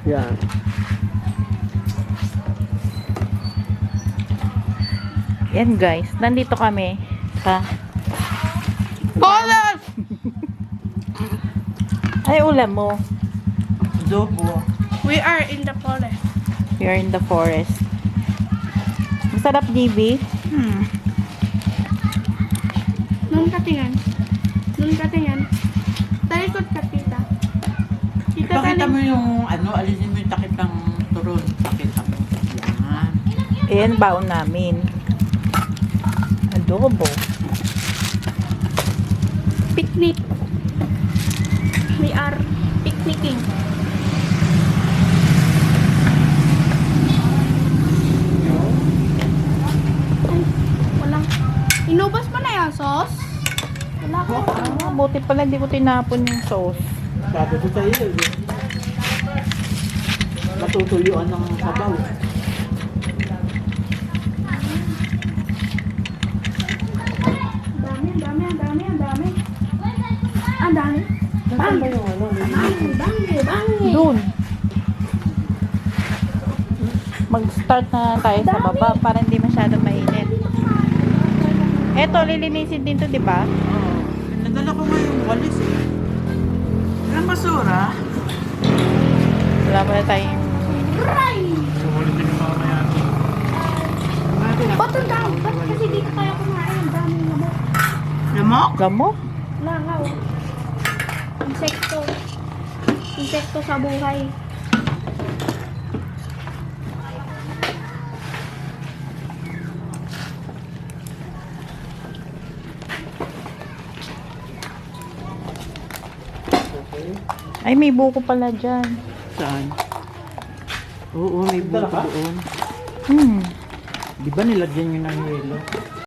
Yan. Yan guys, nandito kami sa Bolas! ay ulam mo. Adobo. We are in the forest. We are in the forest. Masarap, GB. Nun katingan. Nun katingan. Talikod ka, tita. Tita, Ipakita mo yung ano, alisin mo yung takip ng turon. Pakita mo. Yan. Ayan, baon namin. Adobo. Picnic. We are picnicking. Ay, walang. Inubos mo na yung sauce? Wala ka. Ah, buti pala hindi ko tinapon yung sauce. Sabi ko sa iyo. Matutuyuan ng sabaw. Ang dami, ang dami, ang dami, ang dami. Ang dami. Saan ba yung ano? Bangi. Doon. Mag-start na tayo sa baba para hindi masyadong mainit. Eto, lilinisin din to, di ba? Oo. Nadala ko nga yung walis eh. Ang basura. Wala pa na tayong... Ray! Ba't ang dami? Ba't kasi dito tayo kumain? Ang dami lamok. Lamok? Gamo? Langaw. Insekto. Insekto sa buhay. Ay, may buko pala dyan. Saan? Oo, may buko doon. Hmm. Di ba nilagyan nyo ng yelo?